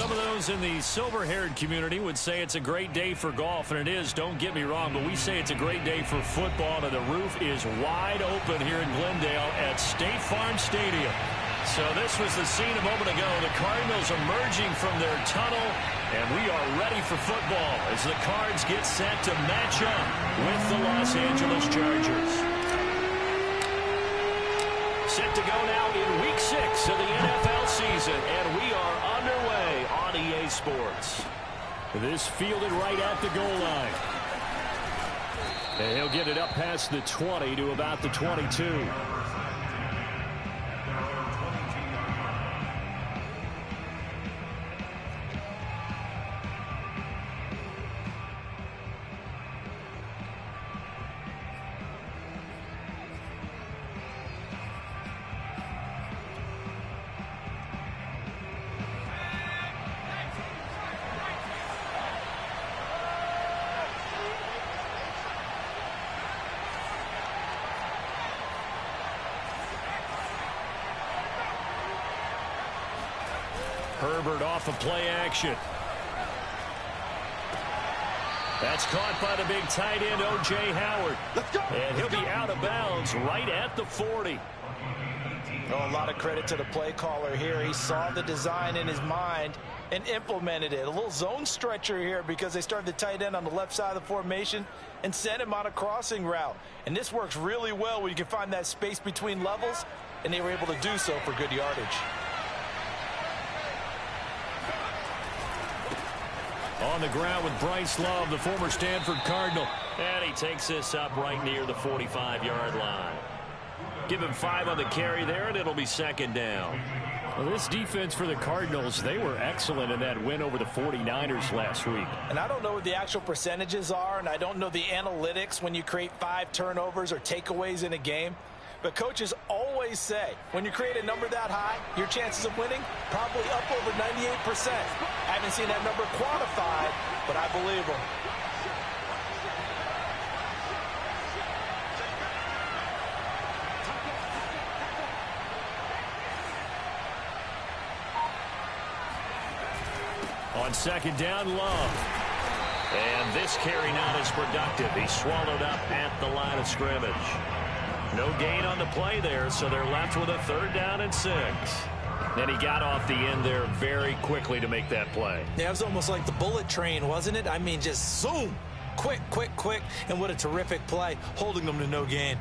Some of those in the silver-haired community would say it's a great day for golf, and it is, don't get me wrong, but we say it's a great day for football, and the roof is wide open here in Glendale at State Farm Stadium. So this was the scene a moment ago. The Cardinals emerging from their tunnel, and we are ready for football as the Cards get set to match up with the Los Angeles Chargers. Set to go now in Week 6 of the NFL season, and we are underway on EA Sports. This fielded right at the goal line. And he'll get it up past the 20 to about the 22. Herbert off of play action. That's caught by the big tight end, O.J. Howard. Let's go. And he'll be out of bounds right at the 40. Oh, a lot of credit to the play caller here. He saw the design in his mind and implemented it. A little zone stretcher here because they started the tight end on the left side of the formation and sent him on a crossing route. And this works really well when you can find that space between levels, and they were able to do so for good yardage. On the ground with Bryce Love, the former Stanford Cardinal. And he takes this up right near the 45-yard line. Give him 5 on the carry there, and it'll be second down. Well, this defense for the Cardinals, they were excellent in that win over the 49ers last week. And I don't know what the actual percentages are, and I don't know the analytics when you create 5 turnovers or takeaways in a game. But coaches always say, when you create a number that high, your chances of winning probably up over 98%. I haven't seen that number quantified, but I believe them. On second down, Love. And this carry not as productive. He's swallowed up at the line of scrimmage. No gain on the play there, so they're left with a 3rd down and 6. And he got off the end there very quickly to make that play. Yeah, it was almost like the bullet train, wasn't it? I mean, just zoom. Quick, quick, quick. And what a terrific play, holding them to no gain.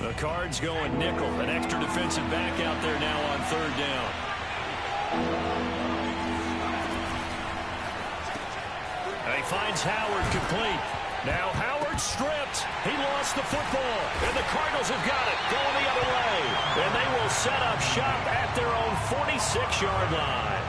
The Cards going nickel. An extra defensive back out there now on 3rd down. And he finds Howard complete. Now Howard stripped. He lost the football. And the Cardinals have got it. Going the other way. And they will set up shop at their own 46-yard line.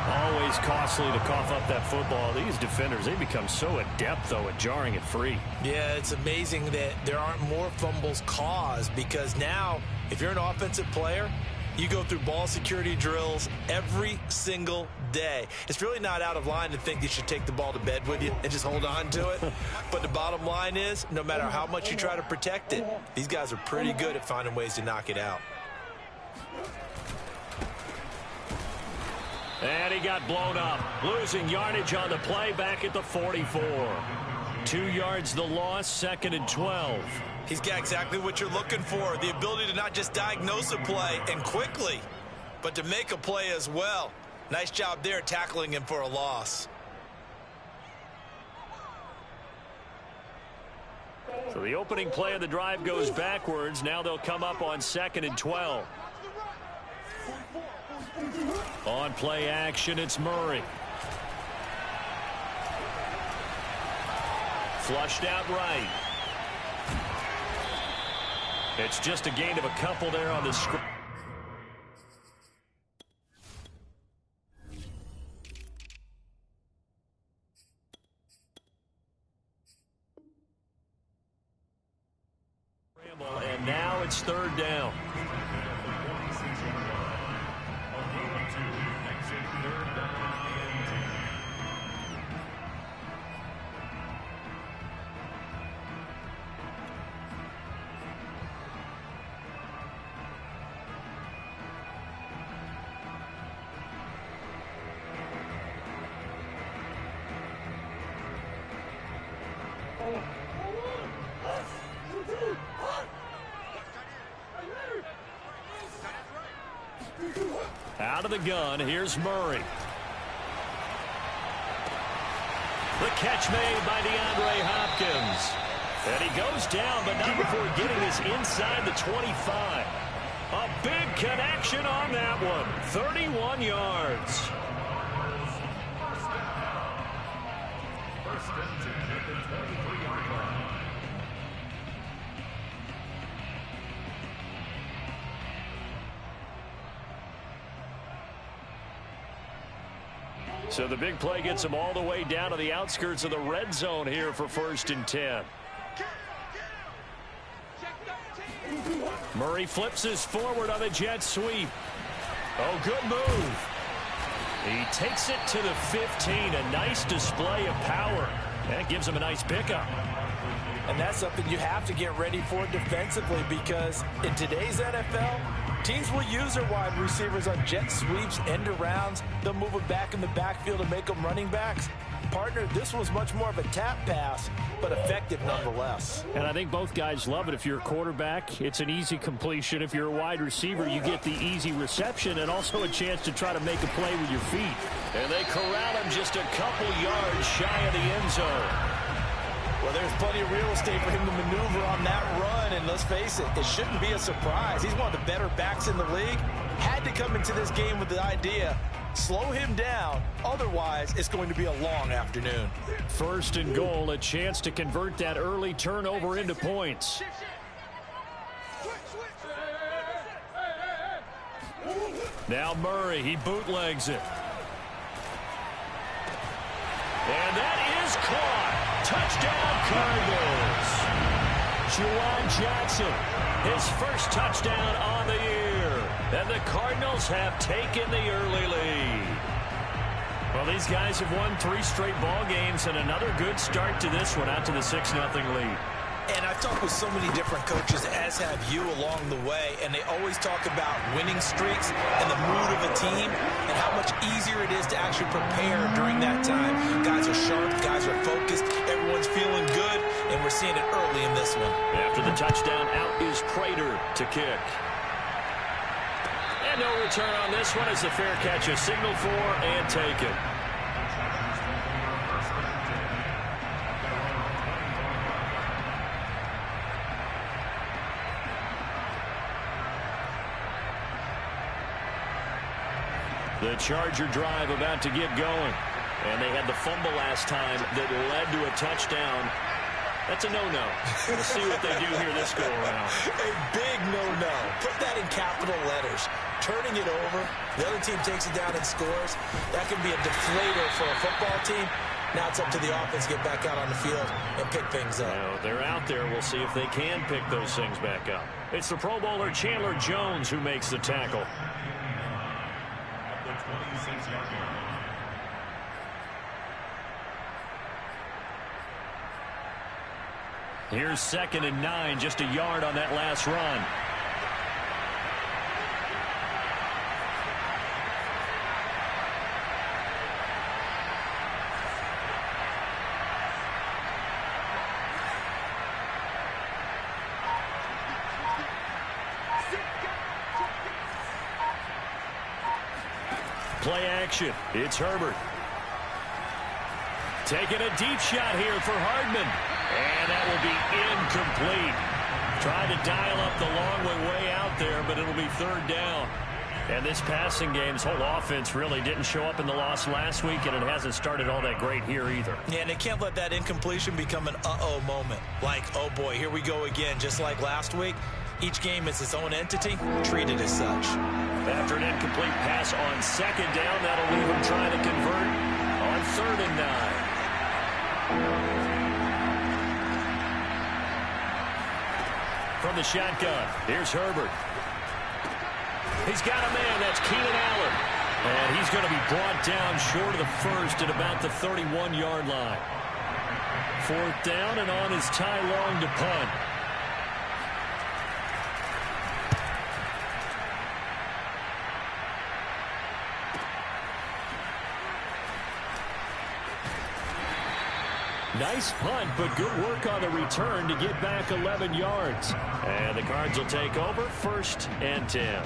Always costly to cough up that football. These defenders, they become so adept, though, at jarring it free. Yeah, it's amazing that there aren't more fumbles caused, because now, if you're an offensive player, you go through ball security drills every single day. It's really not out of line to think you should take the ball to bed with you and just hold on to it. But the bottom line is, no matter how much you try to protect it, these guys are pretty good at finding ways to knock it out. And he got blown up. Losing yardage on the play back at the 44. 2 yards the loss, 2nd and 12. He's got exactly what you're looking for, the ability to not just diagnose a play and quickly, but to make a play as well. Nice job there tackling him for a loss. So the opening play of the drive goes backwards. Now they'll come up on 2nd and 12. On play action, it's Murray. Flushed out right. It's just a gain of a couple there on the screen. And now it's 3rd down. Out of the gun, here's Murray. The catch made by DeAndre Hopkins. And he goes down, but not before getting us inside the 25. A big connection on that one. 31 yards. First down at the 23-yard line. So the big play gets him all the way down to the outskirts of the red zone here for 1st and 10. Murray flips his forward on the jet sweep. Oh, good move. He takes it to the 15. A nice display of power. That gives him a nice pickup. And that's something you have to get ready for defensively, because in today's NFL, teams will use their wide receivers on jet sweeps, end arounds. They'll move them back in the backfield and make them running backs. Partner, this was much more of a tap pass, but effective nonetheless. And I think both guys love it. If you're a quarterback, it's an easy completion. If you're a wide receiver, you get the easy reception and also a chance to try to make a play with your feet. And they corral him just a couple yards shy of the end zone. Well, there's plenty of real estate for him to maneuver on that run, and let's face it, it shouldn't be a surprise. He's one of the better backs in the league. Had to come into this game with the idea, slow him down, otherwise it's going to be a long afternoon. 1st and goal, a chance to convert that early turnover into points. Now Murray, he bootlegs it. And that is caught. Touchdown, Cardinals. Juwan Johnson, his first touchdown on the year. And the Cardinals have taken the early lead. Well, these guys have won 3 straight ball games, and another good start to this one, out to the 6-0 lead. And I've talked with so many different coaches, as have you, along the way, and they always talk about winning streaks and the mood of a team and how much easier it is to actually prepare during that time. Guys are sharp, guys are focused, everyone's feeling good, and we're seeing it early in this one. After the touchdown, out is Prater to kick. And no return on this one as the fair catch is signaled for and taken. The Charger drive about to get going. And they had the fumble last time that led to a touchdown. That's a no-no. We'll see what they do here this go-around. A big no-no. Put that in capital letters. Turning it over, the other team takes it down and scores. That can be a deflator for a football team. Now it's up to the offense to get back out on the field and pick things up. Well, they're out there. We'll see if they can pick those things back up. It's the Pro Bowler Chandler Jones who makes the tackle. Here's 2nd and 9, just a yard on that last run. Play action. It's Herbert. Taking a deep shot here for Hardman. And that will be incomplete. Tried to dial up the long way out there, but it'll be 3rd down. And this passing game's whole offense really didn't show up in the loss last week, and it hasn't started all that great here either. Yeah, and they can't let that incompletion become an uh-oh moment. Like, oh boy, here we go again. Just like last week, each game is its own entity, treated as such. After an incomplete pass on 2nd down, that'll leave them trying to convert on 3rd and 9. From the shotgun, here's Herbert. He's got a man, that's Keenan Allen. And he's going to be brought down short of the first at about the 31-yard line. 4th down, and on is Ty Long to punt. Nice punt, but good work on the return to get back 11 yards. And the Cards will take over 1st and 10.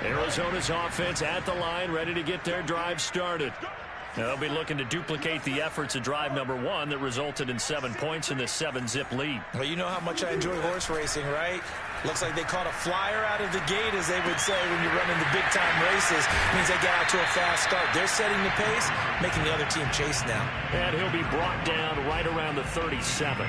Arizona's offense at the line, ready to get their drive started. Now they'll be looking to duplicate the efforts of drive number 1 that resulted in 7 points in the 7-zip lead. Well, you know how much I enjoy horse racing, right? Looks like they caught a flyer out of the gate, as they would say when you're running the big-time races. Means they got out to a fast start. They're setting the pace, making the other team chase now. And he'll be brought down right around the 37.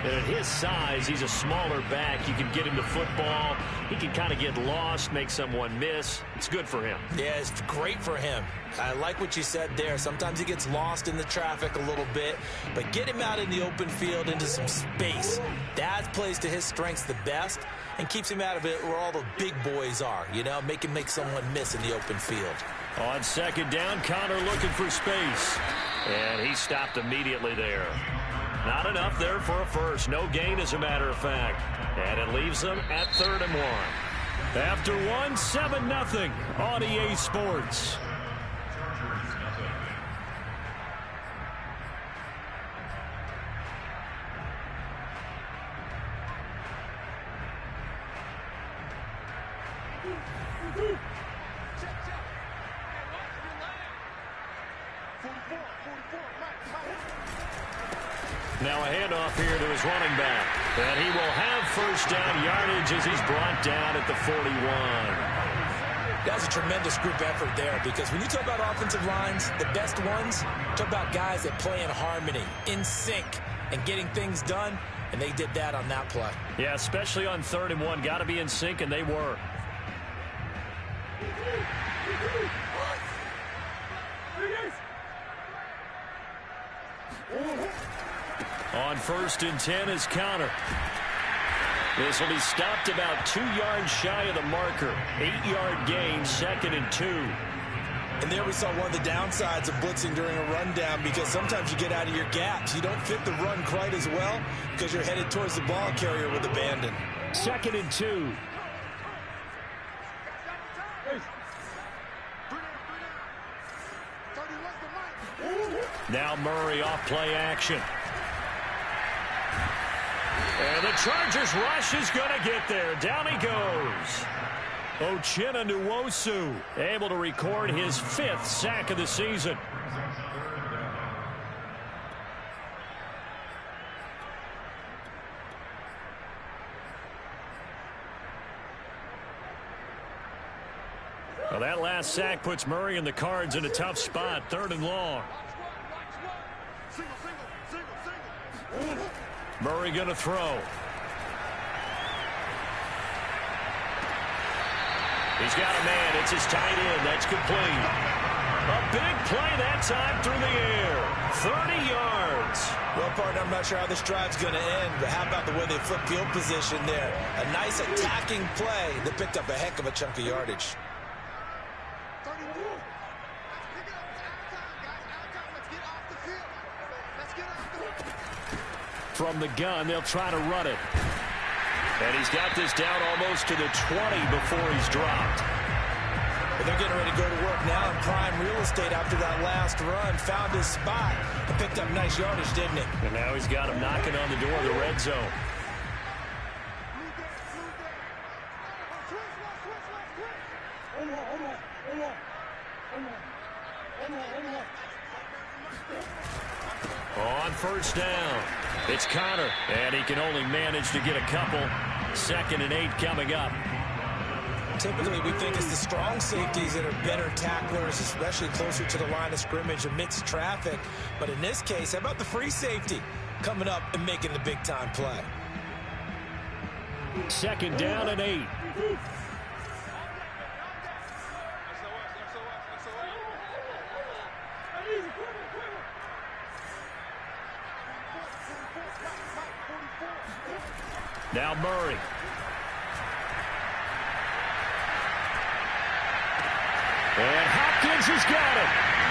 And at his size, he's a smaller back. You can get him to football. He can kind of get lost, make someone miss. It's good for him. Yeah, it's great for him. I like what you said there. Sometimes he gets lost in the traffic a little bit, but get him out in the open field into some space. That plays to his strengths the best and keeps him out of it where all the big boys are, you know, make him make someone miss in the open field. On 2nd down, Connor looking for space. And he stopped immediately there. Not enough there for a first. No gain, as a matter of fact. And it leaves them at 3rd and 1. After 1, 7-0 on EA Sports. Now a handoff here to his running back. And he will have 1st down yardage as he's brought down at the 41. That's a tremendous group effort there, because when you talk about offensive lines, the best ones, talk about guys that play in harmony, in sync, and getting things done, and they did that on that play. Yeah, especially on 3rd and 1. Got to be in sync, and they were. On 1st and 10 is Connor. This will be stopped about 2 yards shy of the marker. 8-yard gain, 2nd and 2. And there we saw one of the downsides of blitzing during a rundown, because sometimes you get out of your gaps. You don't fit the run quite as well because you're headed towards the ball carrier with abandon. 2nd and 2. Now Murray off play action. And the Chargers rush is going to get there. Down he goes. Uchenna Nwosu able to record his 5th sack of the season. Well, that last sack puts Murray and the Cards in a tough spot. 3rd and long. Murray going to throw. He's got a man. It's his tight end. That's complete. A big play that time through the air. 30 yards. Well, partner, I'm not sure how this drive's going to end, but how about the way they flip field position there? A nice attacking play that picked up a heck of a chunk of yardage. From the gun, they'll try to run it. And he's got this down almost to the 20 before he's dropped. But they're getting ready to go to work now in prime real estate after that last run. Found his spot and picked up nice yardage, didn't he? And now he's got him knocking on the door of the red zone. On 1st down, it's Connor, and he can only manage to get a couple. 2nd and 8 coming up. Typically, we think it's the strong safeties that are better tacklers, especially closer to the line of scrimmage amidst traffic. But in this case, how about the free safety coming up and making the big-time play? 2nd down and 8. Now Murray. And Hopkins has got it.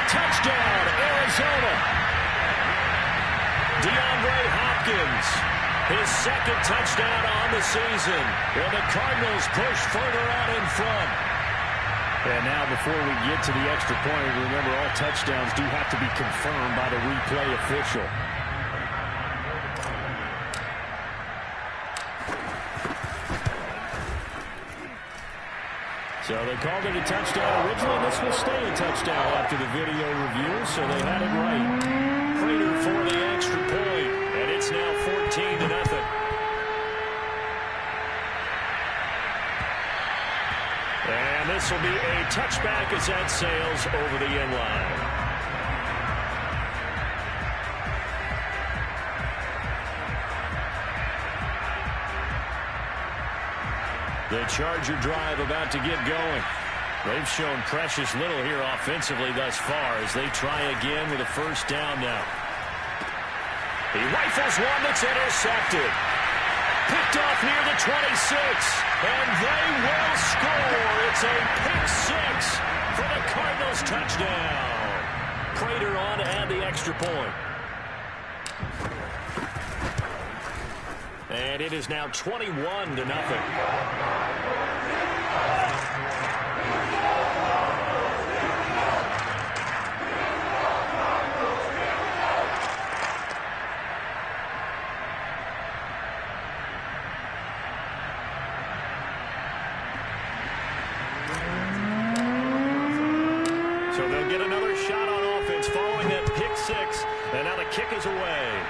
Touchdown, Arizona. DeAndre Hopkins, his second touchdown on the season. And the Cardinals push further out in front. And now before we get to the extra point, remember all touchdowns do have to be confirmed by the replay official. So they called it a touchdown originally. This will stay a touchdown after the video review, so they had it right. Prater for the extra point, and it's now 14-0. And this will be a touchback as that sails over the end line. The Charger drive about to get going. They've shown precious little here offensively thus far as they try again with a first down now. He rifles one that's intercepted. Picked off near the 26, and they will score. It's a pick six for the Cardinals touchdown. Prater on to add the extra point. And it is now 21-0. So they'll get another shot on offense following that pick six. And now the kick is away.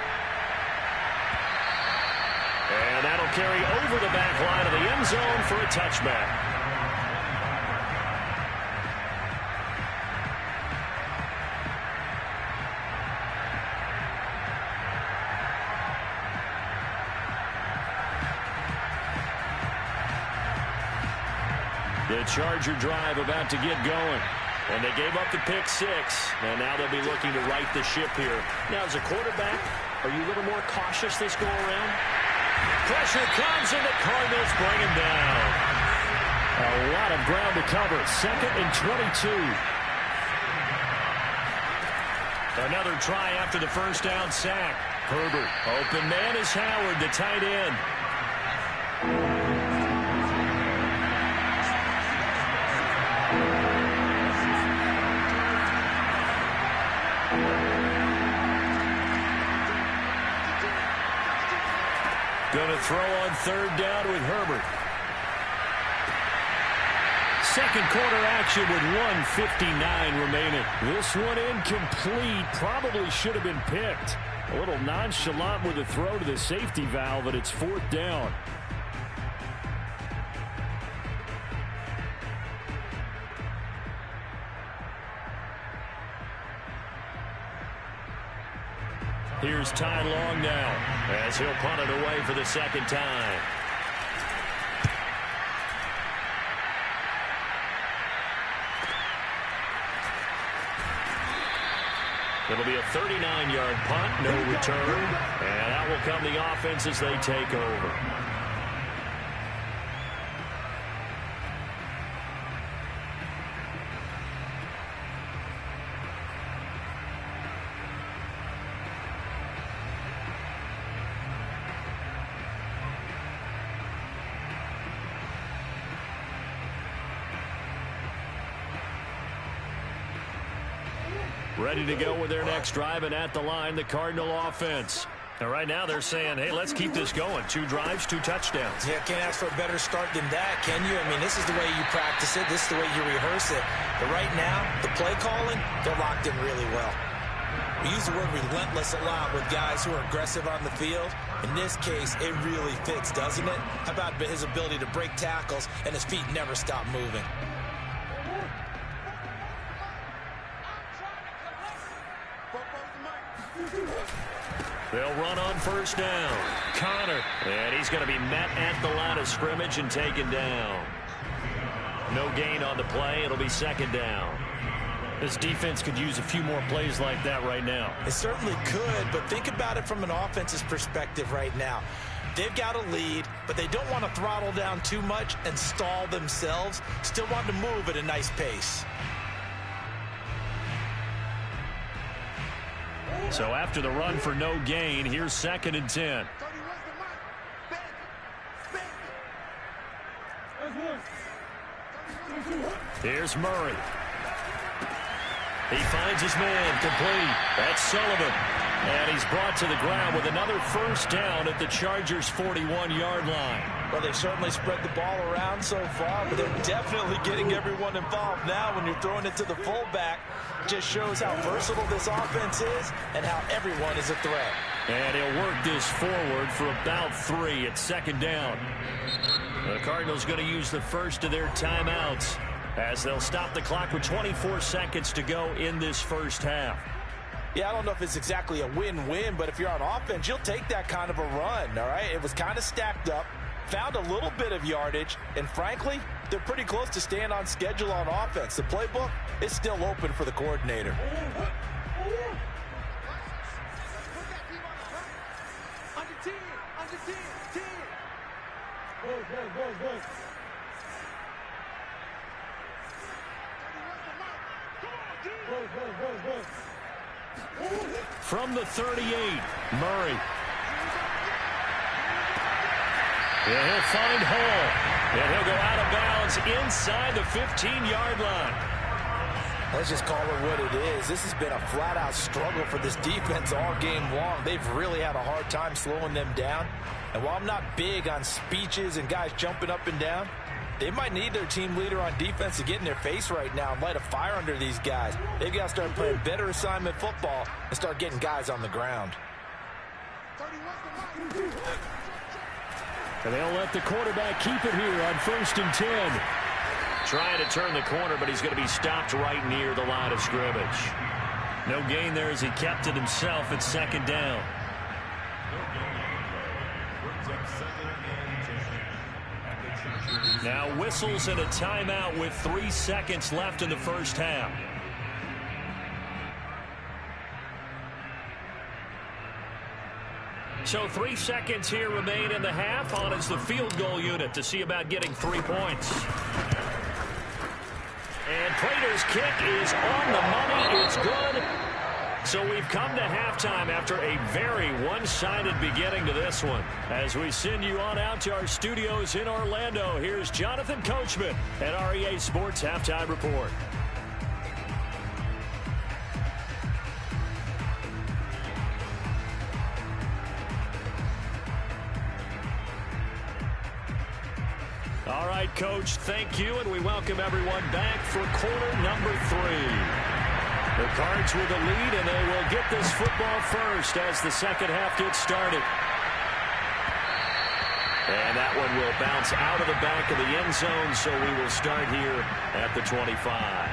And that'll carry over the back line of the end zone for a touchback. The Charger drive about to get going. And they gave up the pick six. And now they'll be looking to right the ship here. Now, as a quarterback, are you a little more cautious this go around? Pressure comes, and the Cardinals bring him down. A lot of ground to cover. 2nd and 22. Another try after the first down sack. Herbert. Open man is Howard, the tight end. Going to throw on third down with Herbert. Second quarter action with 1:59 remaining. This one incomplete. Probably should have been picked. A little nonchalant with the throw to the safety valve, and it's 4th down. Here's Ty Long now as he'll punt it away for the second time. It'll be a 39-yard punt, no return. And out will come the offense as they take over. Ready to go with their next drive, and at the line, the Cardinal offense. And right now they're saying, hey, let's keep this going. 2 drives, 2 touchdowns. Yeah, can't ask for a better start than that, can you? I mean, this is the way you practice it. This is the way you rehearse it. But right now, the play calling, they're locked in really well. We use the word relentless a lot with guys who are aggressive on the field. In this case, it really fits, doesn't it? How about his ability to break tackles and his feet never stop moving? They'll run on first down. Connor. And he's going to be met at the line of scrimmage and taken down. No gain on the play. It'll be second down. This defense could use a few more plays like that right now. It certainly could, but think about it from an offense's perspective right now. They've got a lead, but they don't want to throttle down too much and stall themselves. Still want to move at a nice pace. So after the run for no gain, here's 2nd and 10. Here's Murray. He finds his man complete. That's Sullivan. And he's brought to the ground with another first down at the Chargers' 41-yard line. Well, they've certainly spread the ball around so far, but they're definitely getting everyone involved now. When you're throwing it to the fullback, just shows how versatile this offense is and how everyone is a threat. And he'll work this forward for about 3 at 2nd down. The Cardinals going to use the first of their timeouts as they'll stop the clock with 24 seconds to go in this first half. Yeah, I don't know if it's exactly a win-win, but if you're on offense, you'll take that kind of a run, all right? It was kind of stacked up, found a little bit of yardage, and frankly, they're pretty close to staying on schedule on offense. The playbook is still open for the coordinator. From the 38, Murray. Yeah, he'll find Hall. And he'll go out of bounds inside the 15-yard line. Let's just call it what it is. This has been a flat-out struggle for this defense all game long. They've really had a hard time slowing them down. And while I'm not big on speeches and guys jumping up and down, they might need their team leader on defense to get in their face right now and light a fire under these guys. They've got to start playing better assignment football and start getting guys on the ground. And they'll let the quarterback keep it here on 1st and 10. Trying to turn the corner, but he's going to be stopped right near the line of scrimmage. No gain there as he kept it himself at 2nd down. Now whistles and a timeout with 3 seconds left in the first half. So 3 seconds here remain in the half. On is the field goal unit to see about getting 3 points. And Prater's kick is on the money. It's good. So we've come to halftime after a very one-sided beginning to this one. As we send you on out to our studios in Orlando, here's Jonathan Coachman at REA Sports Halftime Report. All right, Coach, thank you, and we welcome everyone back for quarter number 3. The Cards with the lead, and they will get this football first as the second half gets started. And that one will bounce out of the back of the end zone, so we will start here at the 25.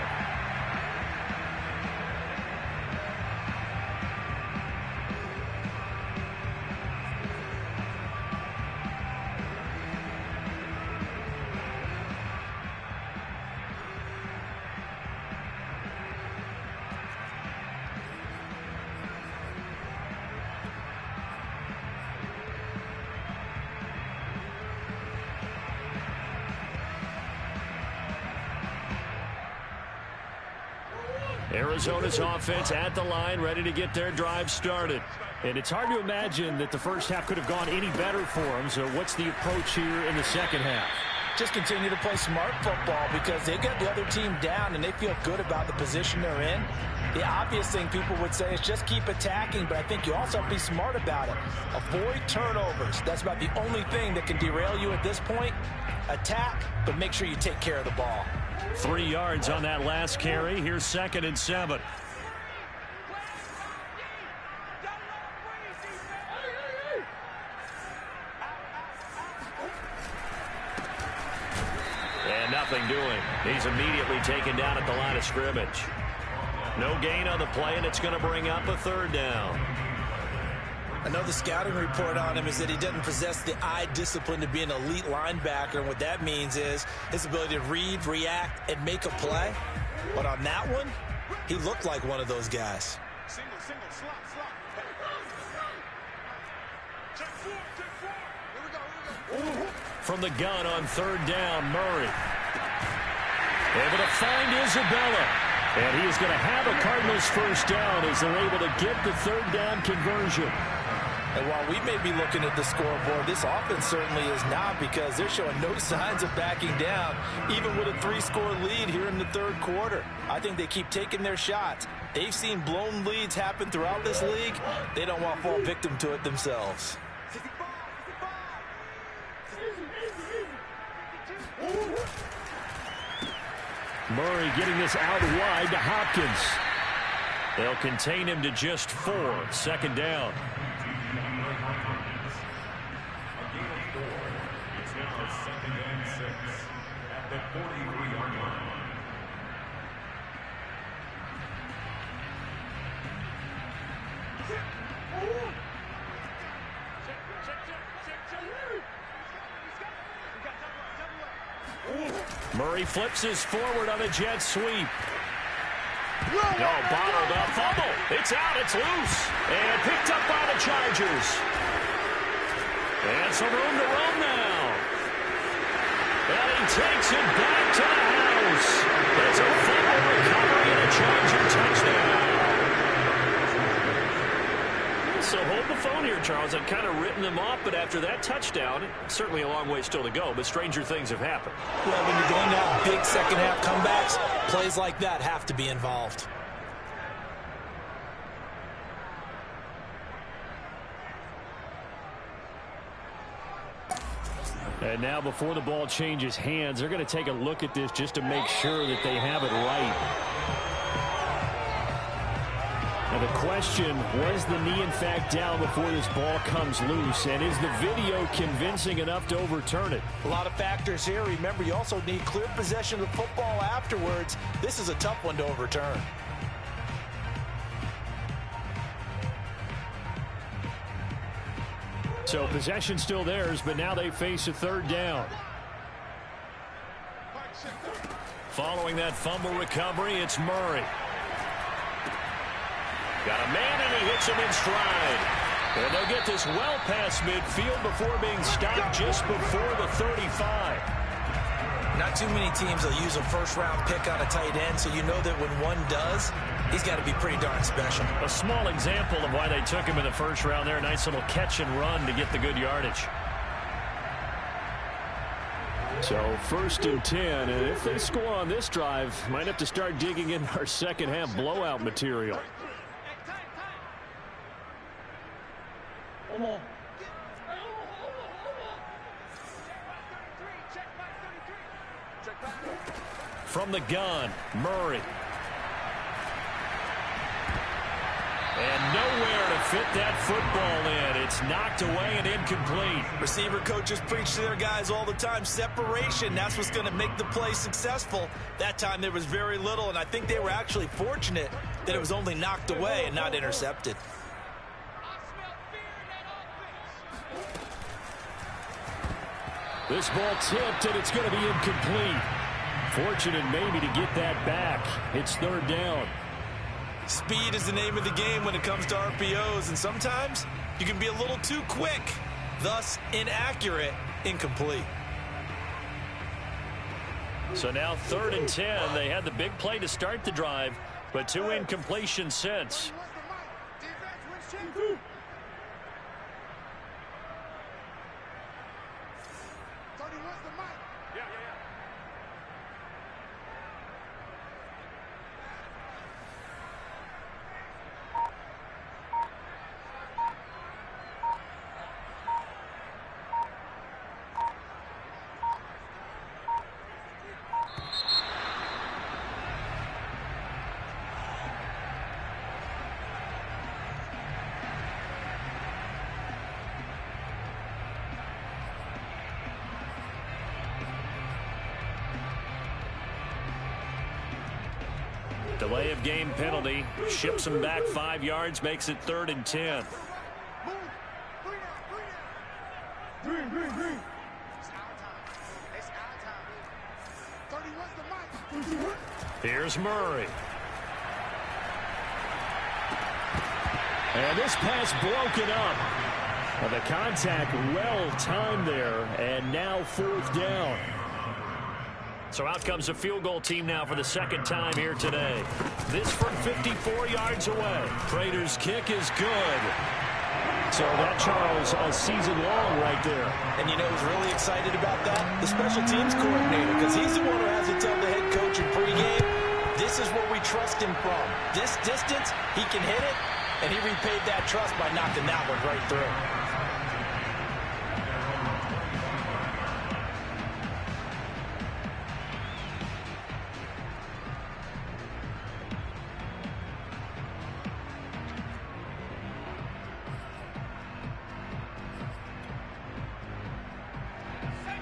Arizona's offense at the line, ready to get their drive started. And it's hard to imagine that the first half could have gone any better for them. So what's the approach here in the second half? Just continue to play smart football because they got the other team down and they feel good about the position they're in. The obvious thing people would say is just keep attacking, but I think you also have to be smart about it. Avoid turnovers. That's about the only thing that can derail you at this point. Attack, but make sure you take care of the ball. 3 yards on that last carry. Here's 2nd and 7. And nothing doing. He's immediately taken down at the line of scrimmage. No gain on the play, and it's going to bring up a 3rd down. I know the scouting report on him is that he doesn't possess the eye discipline to be an elite linebacker, and what that means is his ability to read, react, and make a play. But on that one, he looked like one of those guys. Single, slot. Check four. Here we go. From the gun on 3rd down, Murray. Able to find Isabella. And he is going to have a Cardinals first down as they're able to get the third down conversion. And while we may be looking at the scoreboard, this offense certainly is not, because they're showing no signs of backing down, even with a 3-score lead here in the third quarter. I think they keep taking their shots. They've seen blown leads happen throughout this league. They don't want to fall victim to it themselves. Murray getting this out wide to Hopkins. They'll contain him to just 4. Second down. Murray flips his forward on a jet sweep. No, bottled up, fumble. It's out, it's loose. And picked up by the Chargers. And some room to run now. And he takes it back to the house. It's a fumble recovery and a Charger touchdown. So hold the phone here, Charles. I've kind of written them off, but after that touchdown, certainly a long way still to go, but stranger things have happened. Well, when you're going to have big second-half comebacks, plays like that have to be involved. And now before the ball changes hands, they're going to take a look at this just to make sure that they have it right. Now the question, was the knee in fact down before this ball comes loose? And is the video convincing enough to overturn it? A lot of factors here. Remember, you also need clear possession of the football afterwards. This is a tough one to overturn. So possession still theirs, but now they face a third down. Following that fumble recovery, it's Murray. Got a man, and he hits him in stride. And they'll get this well past midfield before being stopped just before the 35. Not too many teams will use a first-round pick on a tight end, so you know that when one does, he's got to be pretty darn special. A small example of why they took him in the first round there. Nice little catch and run to get the good yardage. So 1st and 10, and if they score on this drive, might have to start digging in our second-half blowout material. From the gun, Murray. And nowhere to fit that football in. It's knocked away and incomplete. Receiver coaches preach to their guys all the time. Separation, that's what's going to make the play successful. That time there was very little, and I think they were actually fortunate that it was only knocked away and not intercepted. This ball tipped, and it's going to be incomplete. Fortunate maybe to get that back. It's third down. Speed is the name of the game when it comes to RPOs, and sometimes you can be a little too quick, thus inaccurate, incomplete. So now 3rd and 10. They had the big play to start the drive, but 2 incompletions since. Delay of game penalty. Ships him back 5 yards. Makes it 3rd and 10. Here's Murray. And this pass broken up. Well, the contact well timed there. And now 4th down. So out comes a field goal team now for the second time here today. This from 54 yards away. Prater's kick is good. So that, Charles, a season long right there. And you know who's really excited about that? The special teams coordinator, because he's the one who has to tell the head coach in pregame, this is what we trust him from. This distance, he can hit it, and he repaid that trust by knocking that one right through.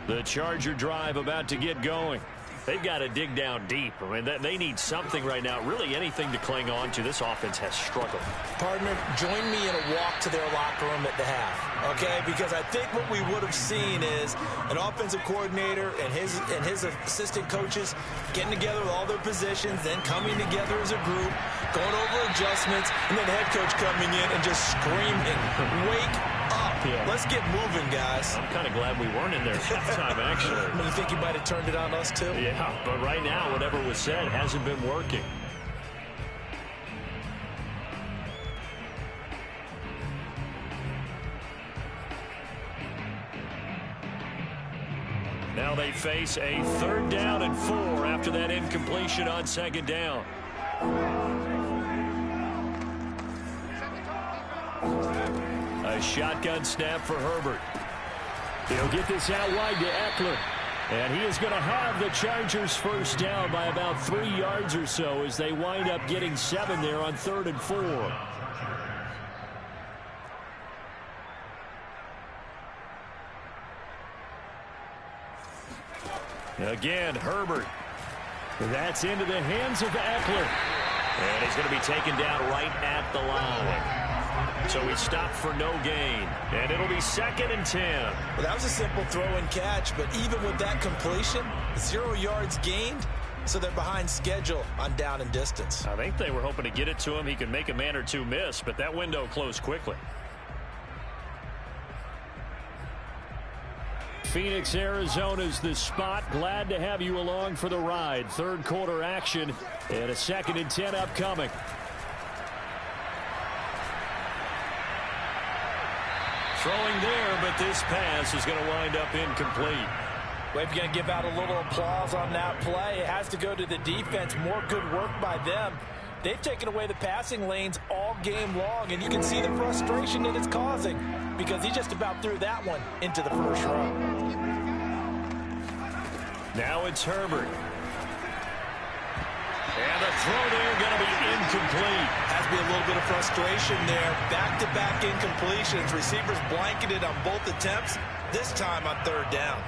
The Charger drive about to get going. They've got to dig down deep. I mean, they need something right now, really anything to cling on to. This offense has struggled. Partner, join me in a walk to their locker room at the half, okay? Because I think what we would have seen is an offensive coordinator and his assistant coaches getting together with all their positions, then coming together as a group, going over adjustments, and then the head coach coming in and just screaming, wake up. Yeah. Let's get moving, guys. I'm kind of glad we weren't in there at halftime, actually. You think you might have turned it on us, too? Yeah, but right now, whatever was said hasn't been working. Now they face a 3rd down and 4 after that incompletion on 2nd down. A shotgun snap for Herbert. He'll get this out wide to Eckler. And he is going to have the Chargers first down by about 3 yards or so as they wind up getting 7 there on 3rd and 4. Again, Herbert. That's into the hands of Eckler. And he's going to be taken down right at the line. So he stopped for no gain. And it'll be 2nd and 10. Well, that was a simple throw and catch, but even with that completion, 0 yards gained, so they're behind schedule on down and distance. I think they were hoping to get it to him. He could make a man or two miss, but that window closed quickly. Phoenix, Arizona's the spot. Glad to have you along for the ride. 3rd quarter action and a 2nd and 10 upcoming. Throwing there, but this pass is going to wind up incomplete. We're going to give out a little applause on that play. It has to go to the defense. More good work by them. They've taken away the passing lanes all game long, and you can see the frustration that it's causing because he just about threw that one into the first row. Now it's Herbert. And the throw there going to be incomplete. Has to be a little bit of frustration there. Back-to-back incompletions. Receivers blanketed on both attempts, this time on 3rd down.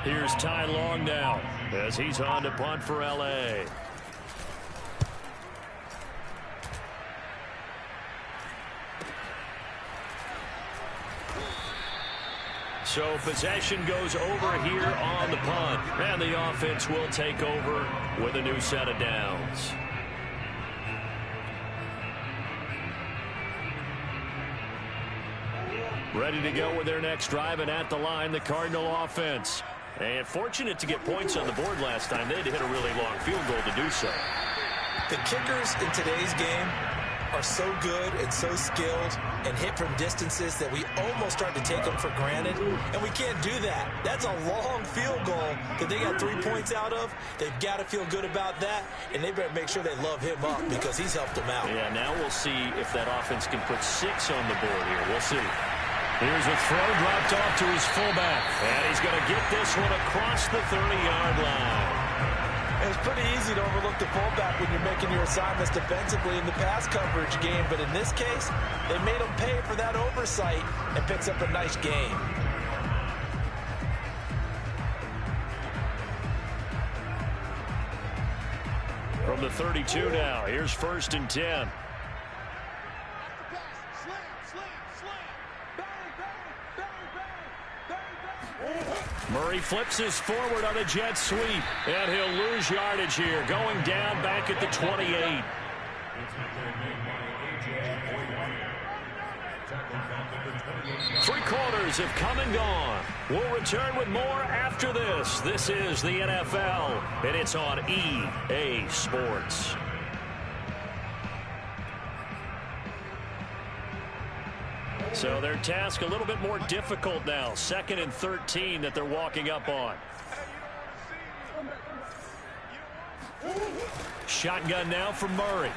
Here's Ty Long now as he's on to punt for L.A. So possession goes over here on the punt. And the offense will take over with a new set of downs. Ready to go with their next drive, and at the line, the Cardinal offense. And fortunate to get points on the board last time. They had to hit a really long field goal to do so. The kickers in today's game are so good and so skilled and hit from distances that we almost start to take them for granted, and we can't do that. That's a long field goal that they got 3 points out of. They've got to feel good about that, and they better make sure they love him up because he's helped them out. Yeah, now we'll see if that offense can put 6 on the board here. We'll see. Here's a throw dropped off to his fullback, and he's going to get this one across the 30-yard line. It's pretty easy to overlook the fullback when you're making your assignments defensively in the pass coverage game, but in this case, they made him pay for that oversight and picks up a nice gain. From from the 32 now. Here's 1st and 10. Murray flips his forward on a jet sweep, and he'll lose yardage here, going down back at the 28. Three quarters have come and gone. We'll return with more after this. This is the NFL, and it's on EA Sports. So their task a little bit more difficult now. 2nd and 13 that they're walking up on. Shotgun now for Murray.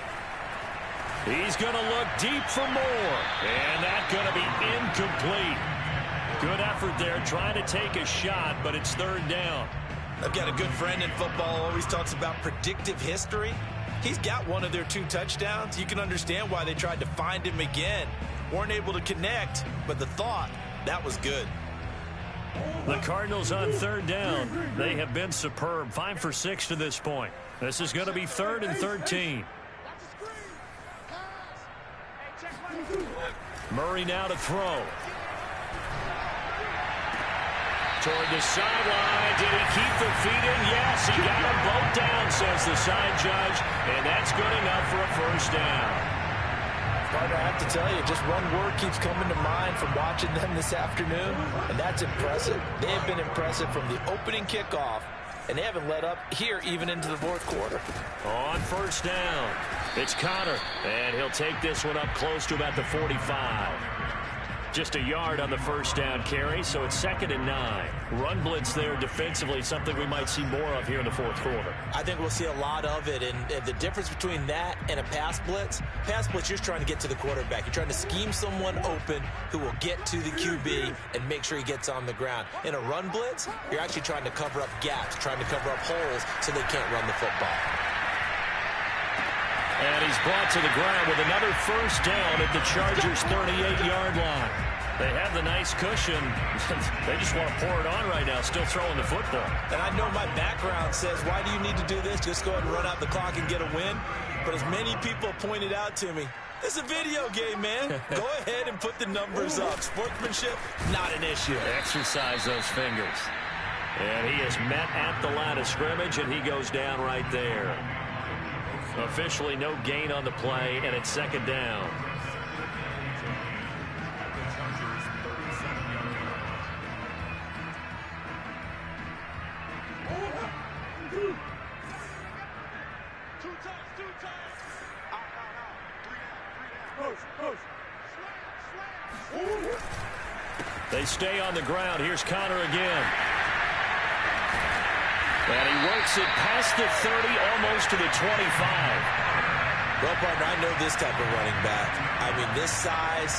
He's going to look deep for more. And that's going to be incomplete. Good effort there trying to take a shot, but it's 3rd down. I've got a good friend in football, always talks about predictive history. He's got one of their 2 touchdowns. You can understand why they tried to find him again. Weren't able to connect, but the thought, that was good. The Cardinals on 3rd down. They have been superb. 5 for 6 to this point. This is going to be 3rd and 13. Murray now to throw. Toward the sideline. Did he keep the feet in? Yes, he got them both down, says the side judge. And that's good enough for a 1st down. Partner, I have to tell you, just one word keeps coming to mind from watching them this afternoon, and that's impressive. They have been impressive from the opening kickoff, and they haven't let up here even into the 4th quarter. On 1st down, it's Connor, and he'll take this one up close to about the 45. Just a yard on the 1st down carry, so it's 2nd and 9. Run blitz there defensively, something we might see more of here in the 4th quarter. I think we'll see a lot of it, and the difference between that and a pass blitz, you're just trying to get to the quarterback. You're trying to scheme someone open who will get to the QB and make sure he gets on the ground. In a run blitz, you're actually trying to cover up gaps, trying to cover up holes so they can't run the football. And he's brought to the ground with another 1st down at the Chargers' 38-yard line. They have the nice cushion. They just want to pour it on right now, still throwing the football. And I know my background says, why do you need to do this? Just go ahead and run out the clock and get a win. But as many people pointed out to me, this is a video game, man. Go ahead and put the numbers up. Sportsmanship, not an issue. Exercise those fingers. And he is met at the line of scrimmage, and he goes down right there. Officially no gain on the play, and it's 2nd down. They stay on the ground. Here's Connor again. And he works it past the 30, almost to the 25. Well, partner, I know this type of running back. I mean, this size,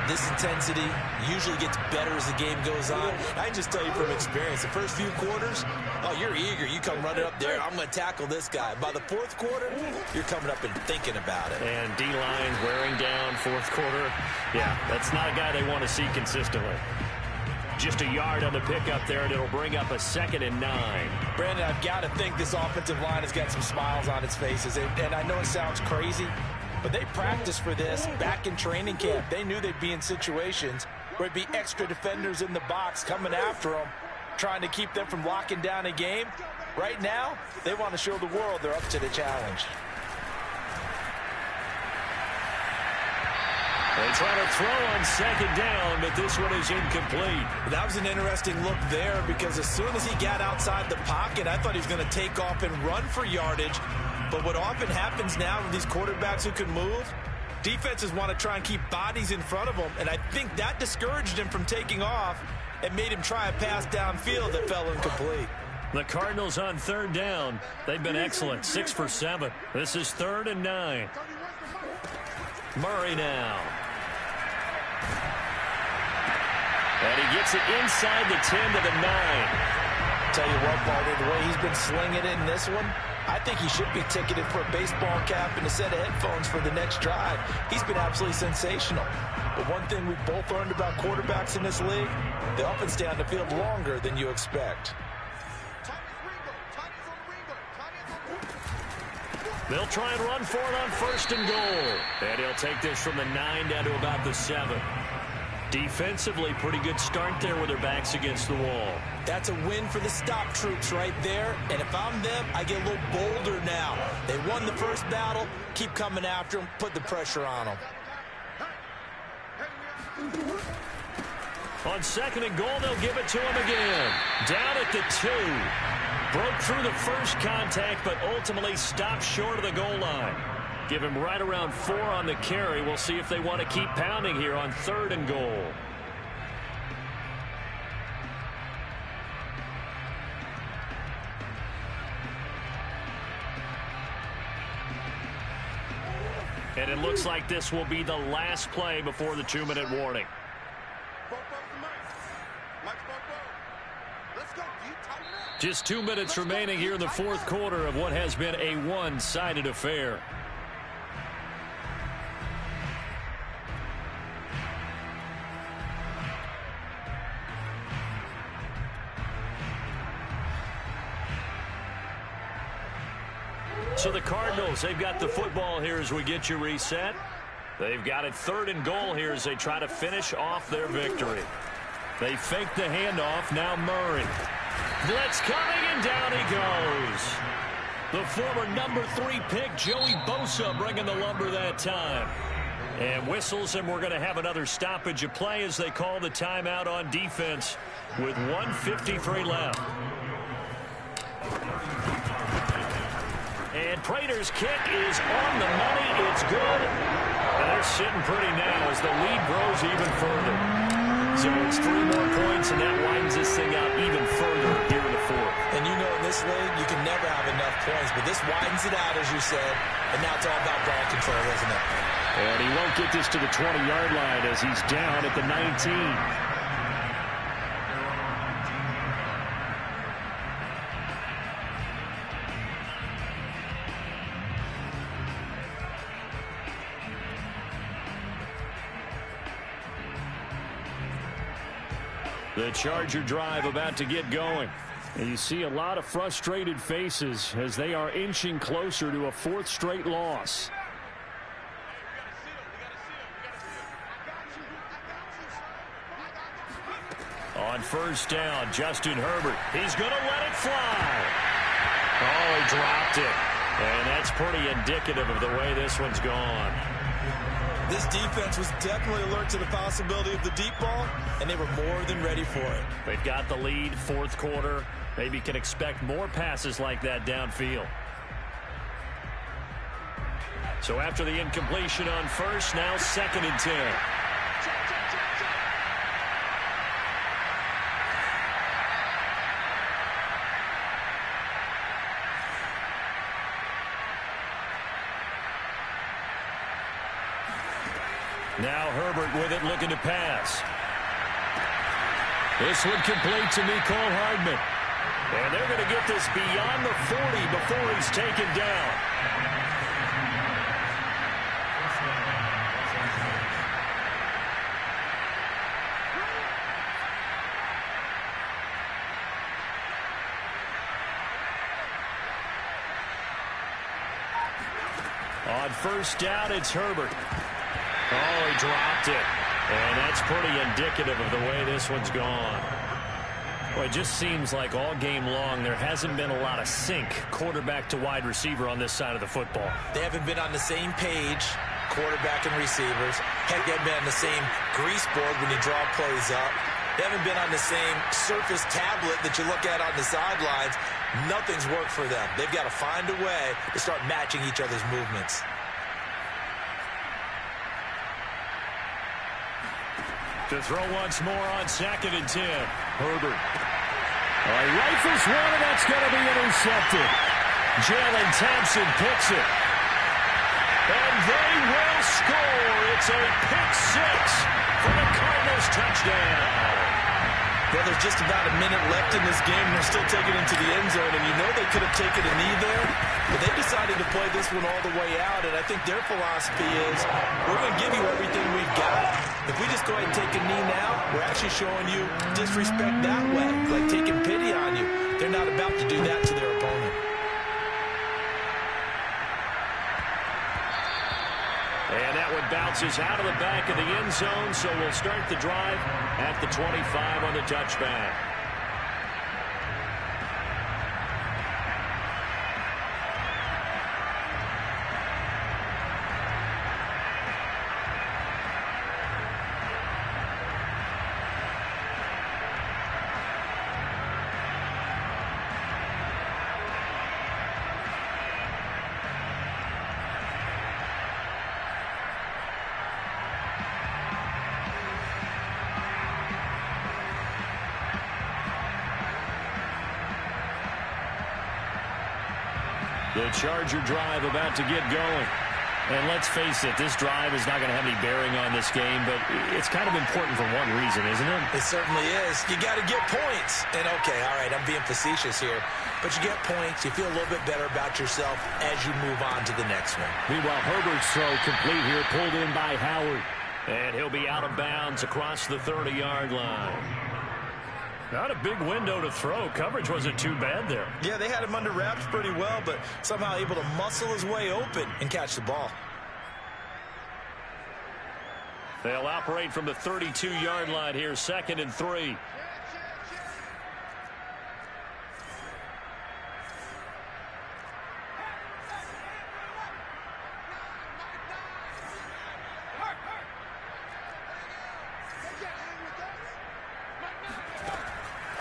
this intensity usually gets better as the game goes on. I can just tell you from experience, the first few quarters, oh, you're eager. You come running up there, I'm going to tackle this guy. By the 4th quarter, you're coming up and thinking about it. And D-line wearing down 4th quarter. Yeah, that's not a guy they want to see consistently. Just a yard on the pickup there, and it'll bring up a 2nd and 9. Brandon, I've got to think this offensive line has got some smiles on its faces. And I know it sounds crazy, but they practiced for this back in training camp. They knew they'd be in situations where it'd be extra defenders in the box coming after them, trying to keep them from locking down a game. Right now, they want to show the world they're up to the challenge. They try to throw on 2nd down, but this one is incomplete. That was an interesting look there because as soon as he got outside the pocket, I thought he was going to take off and run for yardage. But what often happens now with these quarterbacks who can move, defenses want to try and keep bodies in front of them, and I think that discouraged him from taking off and made him try a pass downfield that fell incomplete. The Cardinals on 3rd down. They've been excellent, 6 for 7. This is 3rd and 9. Murray now. And he gets it inside the 10 to the 9. Tell you what, partner, the way he's been slinging it in this one, I think he should be ticketed for a baseball cap and a set of headphones for the next drive. He's been absolutely sensational. But one thing we've both learned about quarterbacks in this league, they often stay on the field longer than you expect. They'll try and run for it on 1st and goal. And he'll take this from the 9 down to about the 7. Defensively, pretty good start there with their backs against the wall. That's a win for the stop troops right there. And if I'm them, I get a little bolder now. They won the first battle. Keep coming after them. Put the pressure on them. On 2nd and goal, they'll give it to him again. Down at the 2. Broke through the first contact, but ultimately stopped short of the goal line. Give him right around 4 on the carry. We'll see if they want to keep pounding here on 3rd and goal. And it looks like this will be the last play before the 2-minute warning. Just 2 minutes remaining here in the 4th quarter of what has been a one-sided affair. So the Cardinals, they've got the football here as we get you reset. They've got it 3rd and goal here as they try to finish off their victory. They fake the handoff. Now Murray. Blitz coming, and down he goes. The former number 3 pick, Joey Bosa, bringing the lumber that time. And whistles, and we're going to have another stoppage of play as they call the timeout on defense with 1:53 left. And Prater's kick is on the money. It's good. And they're sitting pretty now as the lead grows even further. So it's 3 more points, and that widens this thing out even further here in the 4th. And you know in this league, you can never have enough points. But this widens it out, as you said. And now it's all about ball control, isn't it? And he won't get this to the 20-yard line as he's down at the 19. The Charger drive about to get going. And you see a lot of frustrated faces as they are inching closer to a 4th straight loss. On 1st down, Justin Herbert. He's going to let it fly. Oh, he dropped it. And that's pretty indicative of the way this one's gone. This defense was definitely alert to the possibility of the deep ball, and they were more than ready for it. They've got the lead, 4th quarter. Maybe can expect more passes like that downfield. So after the incompletion on 1st, now 2nd and 10. Now Herbert with it, looking to pass. This one complete to Mecole Hardman. And they're going to get this beyond the 40 before he's taken down. On 1st down, it's Herbert. Oh, he dropped it. And that's pretty indicative of the way this one's gone. Well, it just seems like all game long there hasn't been a lot of sync quarterback to wide receiver on this side of the football. They haven't been on the same page, quarterback and receivers. Heck, they haven't been on the same grease board when you draw plays up. They haven't been on the same surface tablet that you look at on the sidelines. Nothing's worked for them. They've got to find a way to start matching each other's movements. To throw once more on 2nd and 10. Herbert. Rifles one, and that's going to be intercepted. Jalen Thompson picks it. And they will score. It's a pick 6 for the Cardinals touchdown. Well, there's just about a minute left in this game. They're still taking it into the end zone, and you know they could have taken a knee there, but they decided to play this one all the way out, and I think their philosophy is we're going to give you everything we've got. If we just go ahead and take a knee now, we're actually showing you disrespect that way, like taking pity on you. They're not about to do that to their opponent. bounces out of the back of the end zone, so we'll start the drive at the 25 on the touchback. The Charger drive about to get going. And let's face it, this drive is not going to have any bearing on this game, but it's kind of important for one reason, isn't it? It certainly is. You got to get points. And, okay, all right, I'm being facetious here. But you get points, you feel a little bit better about yourself as you move on to the next one. Meanwhile, Herbert's throw complete here, pulled in by Howard. And he'll be out of bounds across the 30-yard line. Not a big window to throw. Coverage wasn't too bad there. Yeah, they had him under wraps pretty well, but somehow able to muscle his way open and catch the ball. They'll operate from the 32-yard line here, 2nd and 3.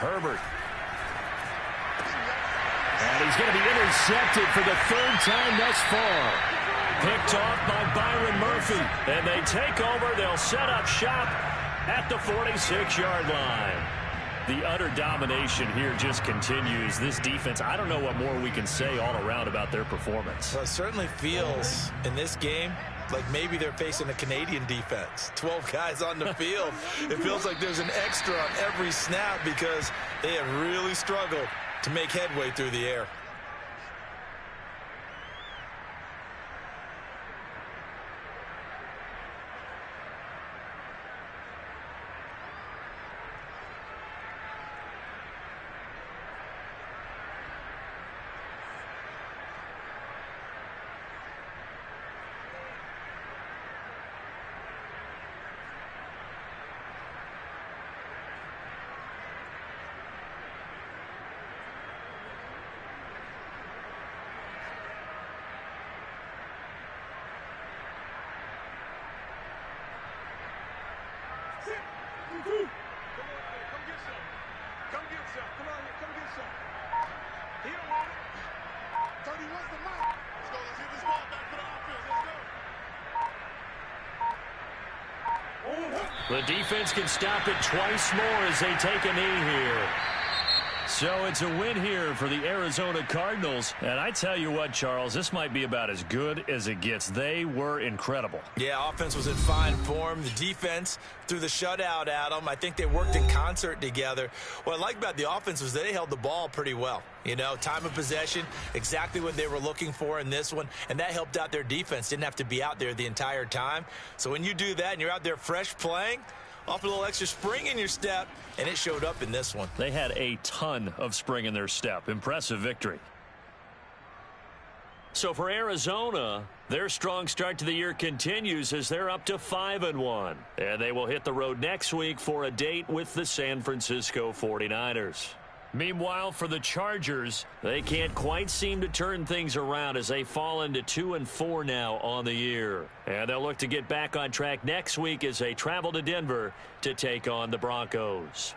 Herbert. And he's going to be intercepted for the 3rd time thus far. Picked off by Byron Murphy. And they take over. They'll set up shop at the 46-yard line. The utter domination here just continues. This defense, I don't know what more we can say all around about their performance. Well, it certainly feels in this game like maybe they're facing a Canadian defense. 12 guys on the field. It feels like there's an extra on every snap because they have really struggled to make headway through the air. The defense can stop it twice more as they take a knee here. So it's a win here for the Arizona Cardinals. And I tell you what, Charles, this might be about as good as it gets. They were incredible. Yeah, offense was in fine form. The defense threw the shutout at them. I think they worked in concert together. What I like about the offense was they held the ball pretty well. You know, time of possession, exactly what they were looking for in this one. And that helped out their defense. Didn't have to be out there the entire time. So when you do that and you're out there fresh playing, off a little extra spring in your step, and it showed up in this one. They had a ton of spring in their step. Impressive victory. So for Arizona, their strong start to the year continues as they're up to 5-1. And they will hit the road next week for a date with the San Francisco 49ers. Meanwhile, for the Chargers, they can't quite seem to turn things around as they fall into 2-4 now on the year. And they'll look to get back on track next week as they travel to Denver to take on the Broncos.